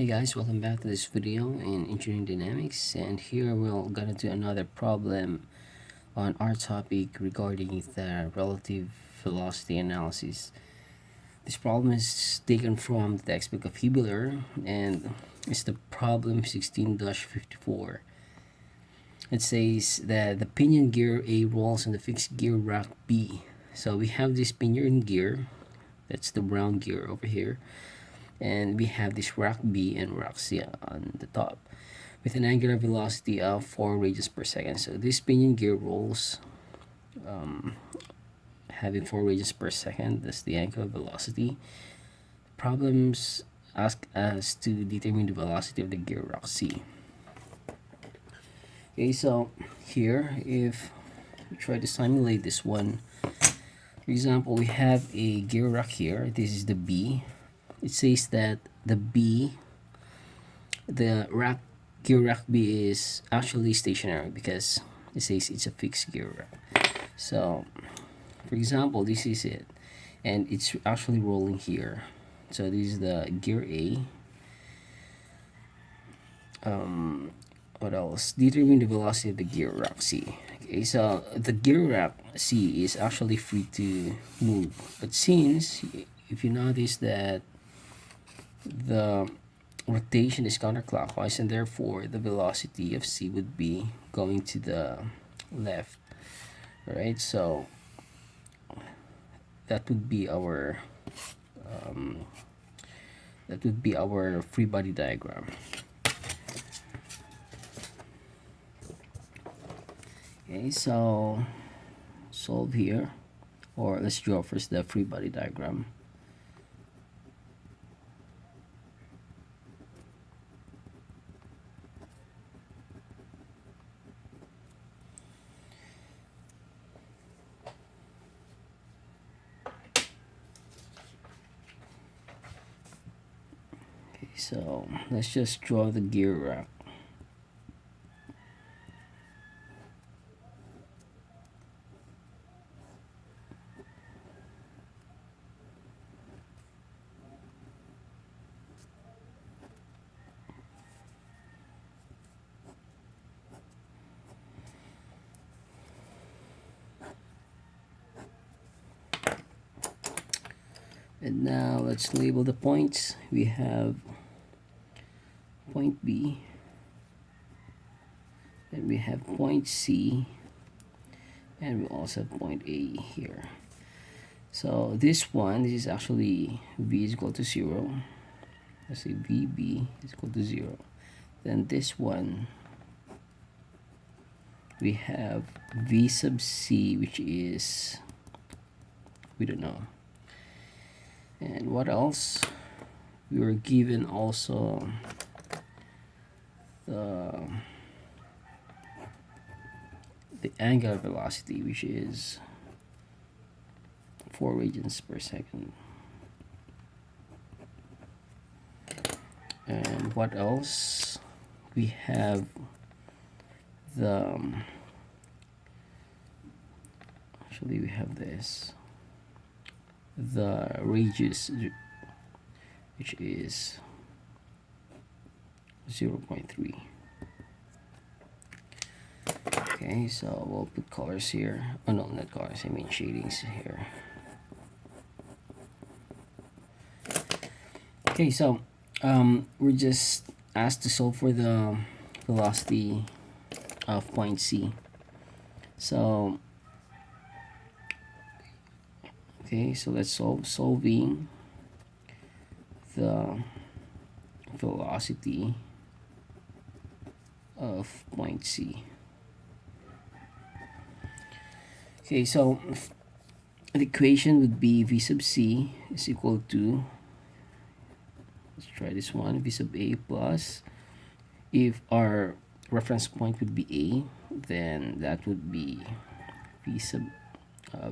Hey guys, welcome back to this video in engineering dynamics, and here we're gonna do another problem on our topic regarding the relative velocity analysis. This problem is taken from the textbook of Hibbeler and it's the problem 16-54. It says that the pinion gear A rolls on the fixed gear rack B. So we have this pinion gear, that's the brown gear over here, and we have this rack B and rack C on the top with an angular velocity of 4 radians per second. So this pinion gear rolls having 4 radians per second. That's the angular velocity. Problems ask us to determine the velocity of the gear rack C. Okay, so here if we try to simulate this one, for example, we have a gear rack here. This is the B. It says that the gear rack B is actually stationary because it says it's a fixed gear rack. So for example, this is it, and it's actually rolling here. So this is the gear A. What else? Determine the velocity of the gear rack C. Okay, so the gear rack C is actually free to move, but since if you notice that the rotation is counterclockwise, and therefore the velocity of C would be going to the left. All right, so that would be our free body diagram. Okay, so solve here, or let's draw first the free body diagram. So let's just draw the gear rack. And now let's label the points. We have point B, and we have point C, and we also have point A here. So this is actually V is equal to 0. Let's say VB is equal to 0. Then this one, we have V sub C, which is, we don't know. And what else? We were given also the angular velocity, which is 4 radians per second. And what else? We have actually we have the radius, which is 0.3. Okay, so we'll put colors here. Oh no, not colors, I mean shadings here. Okay, so we're just asked to solve for the velocity of point C. So okay, so let's solving the velocity of point C. Okay, so the equation would be V sub C is equal to, let's try this one, V sub A plus, if our reference point would be A, then that would be V sub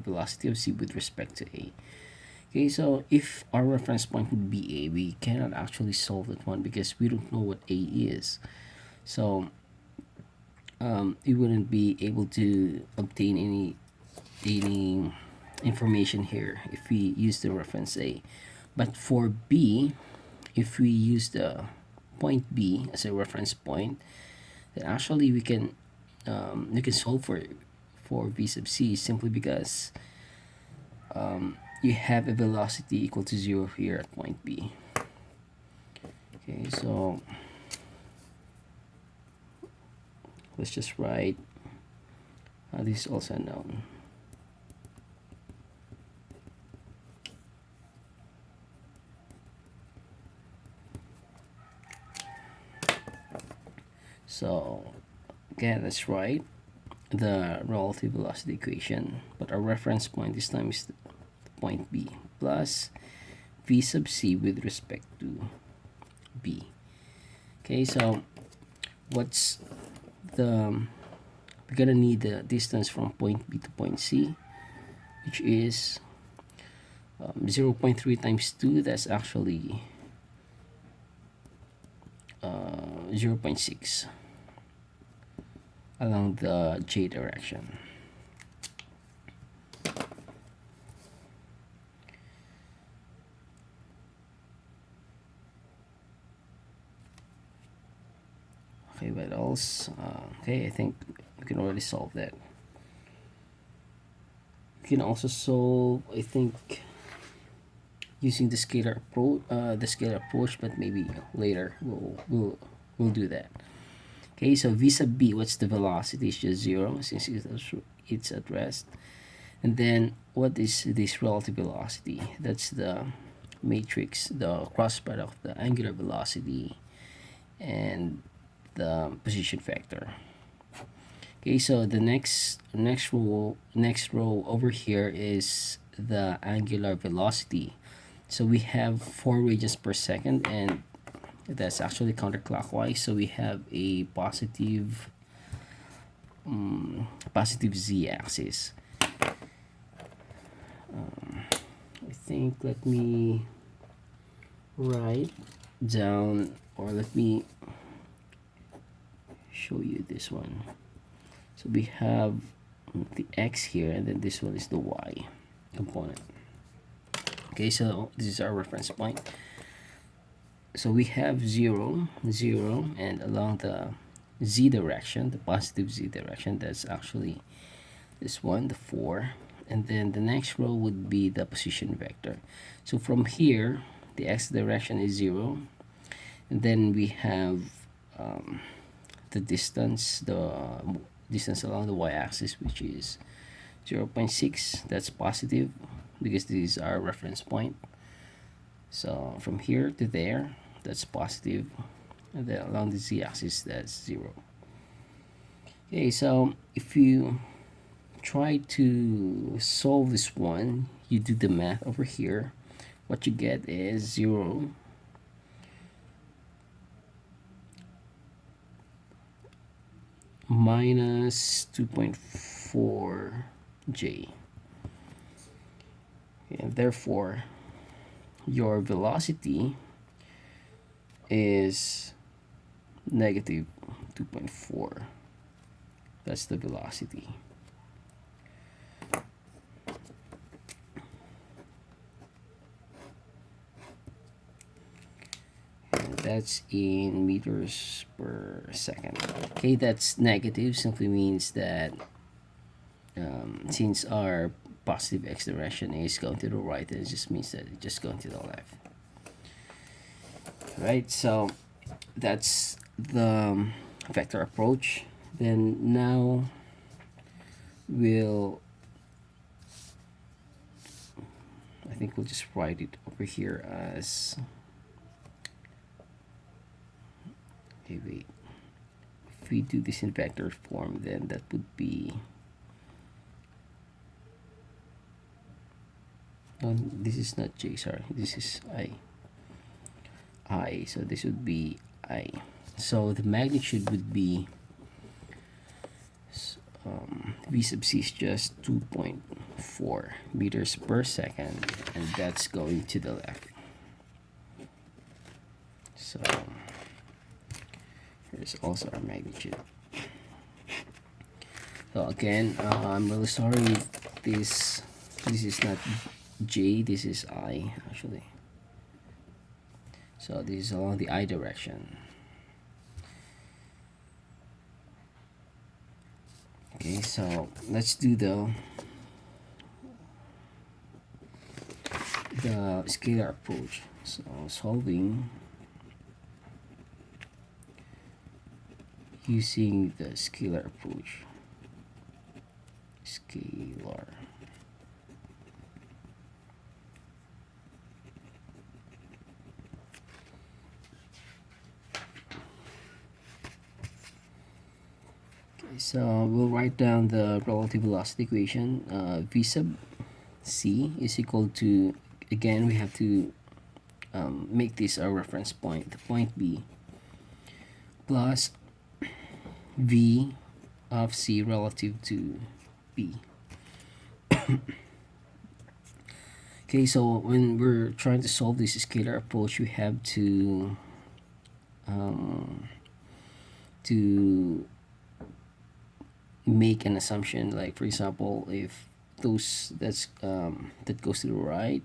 velocity of C with respect to A. Okay, so if our reference point would be A, we cannot actually solve that one because we don't know what A is. So we wouldn't be able to obtain any information here if we use the reference A. But for B, if we use the point B as a reference point, then actually we can solve for v sub c simply because you have a velocity equal to 0 here at point B. Okay, so let's just write this is also known. So again, let's write the relative velocity equation, but our reference point this time is the point B plus v sub c with respect to B. Okay, so what's the we're gonna need the distance from point B to point C, which is 0.3 times 2. That's actually 0.6 along the j direction. Okay, what else? Okay, I think we can already solve that. We can also solve, I think, using the scalar approach, but maybe later we'll do that. Okay, so v sub b, what's the velocity? It's just 0 since it's at rest. And then what is this relative velocity? That's the matrix, the cross product of the angular velocity and the position vector. Okay, so the next row over here is the angular velocity. So we have 4 radians per second, and that's actually counterclockwise. So we have a positive z-axis. I think let me write down, or let me show you this one. So we have the x here, and then this one is the y component. Okay, so this is our reference point. So we have 0, 0, and along the z direction, the positive z direction, that's actually this one, the 4. And then the next row would be the position vector. So from here, the x direction is 0. And then we have the distance along the y-axis, which is 0.6. That's positive because this is our reference point. So from here to there, that's positive, and then along the z-axis, that's 0. Okay, so if you try to solve this one, you do the math over here, what you get is 0 minus 2.4 j. And therefore your velocity is negative 2.4. That's the velocity. And that's in meters per second. Okay, that's negative simply means that since our positive x direction is going to the right, it just means that it's just going to the left. Right, so that's the vector approach. Then now I think we'll just write it over here as, okay, wait, if we do this in vector form, then that would be, no, this is not j, sorry, this is I, so this would be I. So the magnitude would be v sub c is just 2.4 meters per second, and that's going to the left. So here's also our magnitude. So again, I'm really sorry, this is not j, this is I actually. So this is along the I direction. Okay, so let's do the scalar approach. So solving using the scalar approach. Scalar. Okay, so we'll write down the relative velocity equation. V sub c is equal to, again we have to make this our reference point, the point B, plus V of C relative to B. Okay, so when we're trying to solve this scalar approach, we have to make an assumption. Like for example, if those that goes to the right,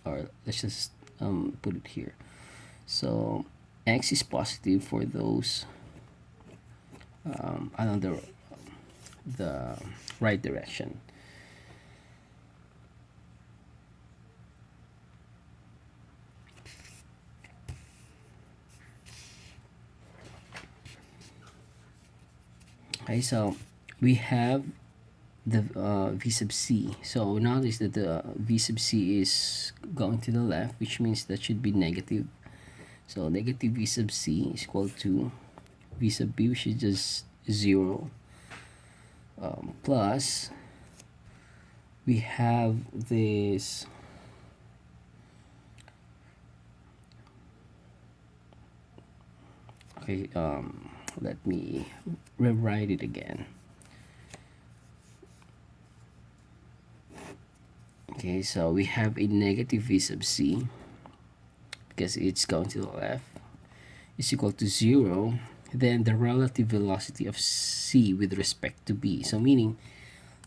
or let's just put it here. So x is positive for those along the right direction. Okay, so we have the V sub c. So notice that the V sub c is going to the left, which means that should be negative. So negative V sub c is equal to V sub b, which is just 0, plus we have this okay, let me rewrite it again. Okay, so we have a negative V sub c because it's going to the left is equal to 0. Then the relative velocity of c with respect to b. So meaning,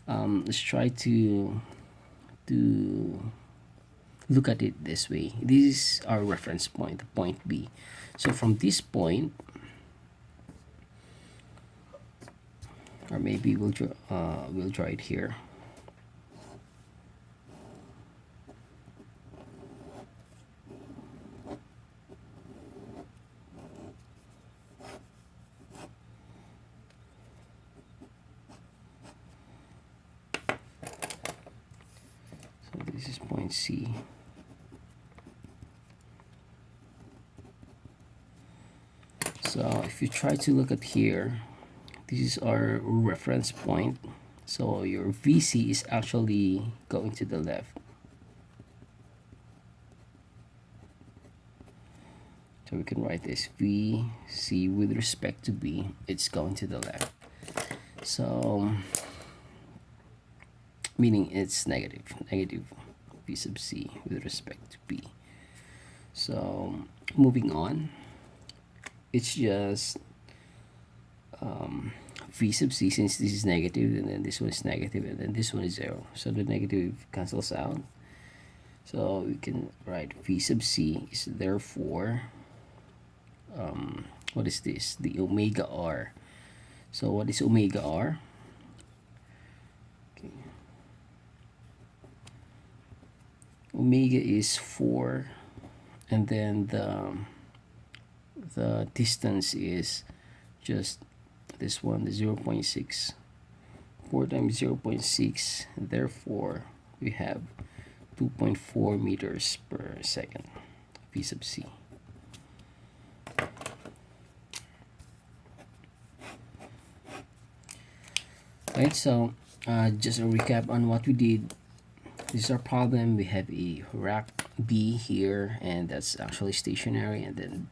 let's try to look at it this way. This is our reference point, the point B. So from this point, or maybe we'll draw it here. So this is point C. So if you try to look at here, this is our reference point. So your VC is actually going to the left. So we can write this VC with respect to B, it's going to the left. So meaning it's negative V sub C with respect to B. So moving on, it's just V sub C, since this is negative, and then this one is negative, and then this one is 0. So the negative cancels out. So we can write V sub C is therefore, what is this? The omega R. So what is omega R? Okay. Omega is 4, and then the distance is just this one, the 0.6. 4 times 0.6, therefore we have 2.4 meters per second, V sub C. Right, so just a recap on what we did. This is our problem. We have a rack B here, and that's actually stationary, and then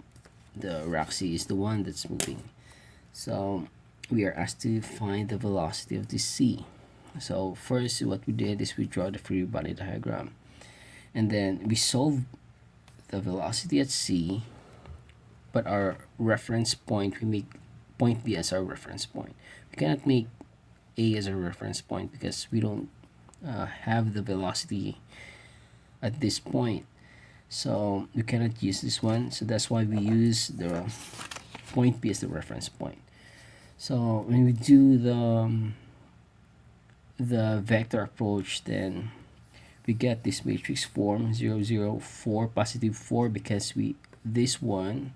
the rack C is the one that's moving. So we are asked to find the velocity of this C. So first, what we did is we draw the free body diagram, and then we solve the velocity at C, but our reference point, we make point B as our reference point. We cannot make A as a reference point because we don't have the velocity at this point. so we cannot use this one, so that's why we use the point B as the reference point. So when we do the vector approach, then we get this matrix form 0, 0, 4, positive 4, because this one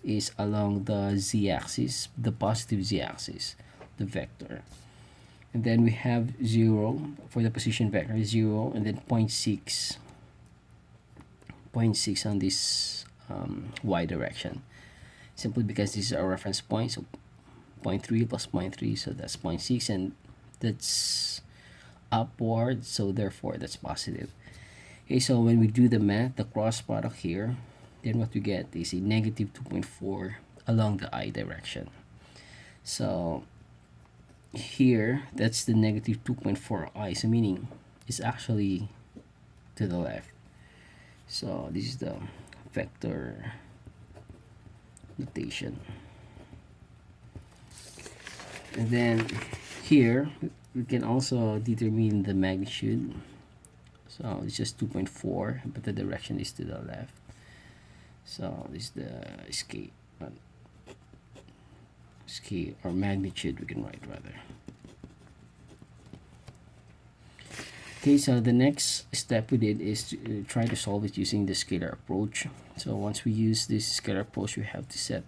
is along the z-axis, the positive z-axis, the vector. And then we have 0 for the position vector, 0, and then 0.6 on this y direction, simply because this is our reference point. So 0.3 plus 0.3, so that's 0.6, and that's upward, so therefore that's positive. Okay, so when we do the math, the cross product here, then what we get is a negative 2.4 along the I direction. So here, that's the negative 2.4 I, so meaning it's actually to the left. So this is the vector notation. And then here we can also determine the magnitude. So it's just 2.4, but the direction is to the left. So this is the scale or magnitude, we can write rather. Okay, so the next step we did is to try to solve it using the scalar approach. So once we use this scalar approach, we have to set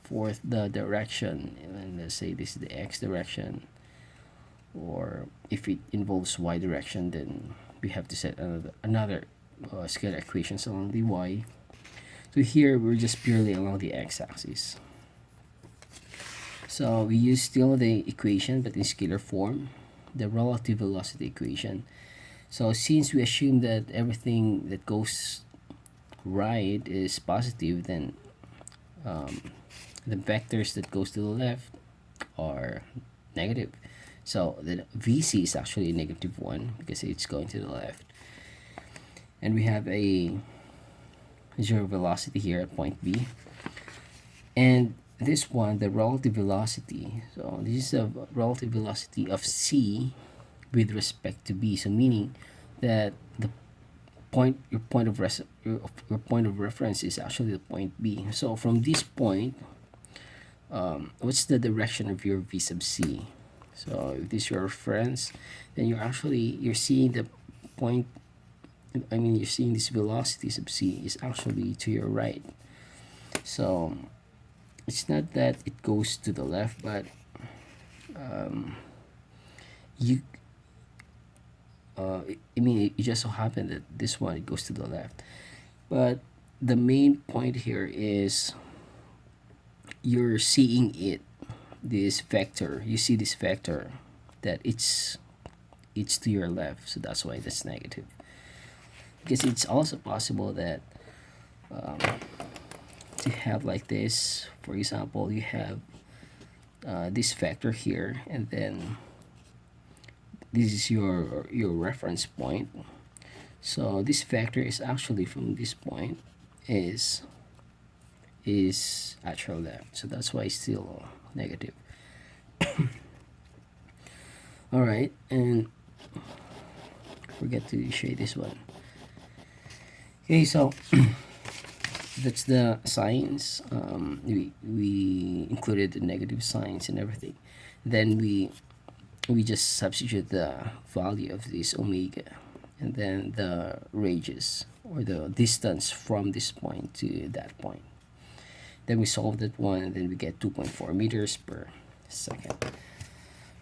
forth the direction, and let's say this is the x direction, or if it involves y direction, then we have to set another scalar equations along the y. So here we're just purely along the x-axis. So we use still the equation, but in scalar form, the relative velocity equation. So since we assume that everything that goes right is positive, then the vectors that goes to the left are negative. So the VC is actually negative 1 because it's going to the left. And we have a zero velocity here at point B. And this one, the relative velocity, so this is the relative velocity of C with respect to B. So meaning that the your point of reference is actually the point B. So from this point, what's the direction of your V sub C? So if this is your reference, then you're seeing the point. I mean, you're seeing this velocity sub C is actually to your right. So it's not that it goes to the left, but it just so happened that this one, it goes to the left. But the main point here is you're seeing this vector. You see this vector that it's to your left, so that's why that's negative. Because it's also possible that to have like this, for example, you have this vector here, and then this is your reference point. So this vector is actually from this point is at your left, so that's why it's still negative. All right, and forget to shade this one. Okay, so that's the signs. We included the negative signs and everything. Then we just substitute the value of this omega, and then the radius or the distance from this point to that point. Then we solve that one, and then we get 2.4 meters per second.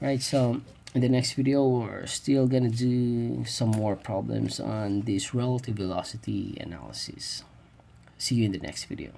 Right, so in the next video, we're still gonna do some more problems on this relative velocity analysis. See you in the next video.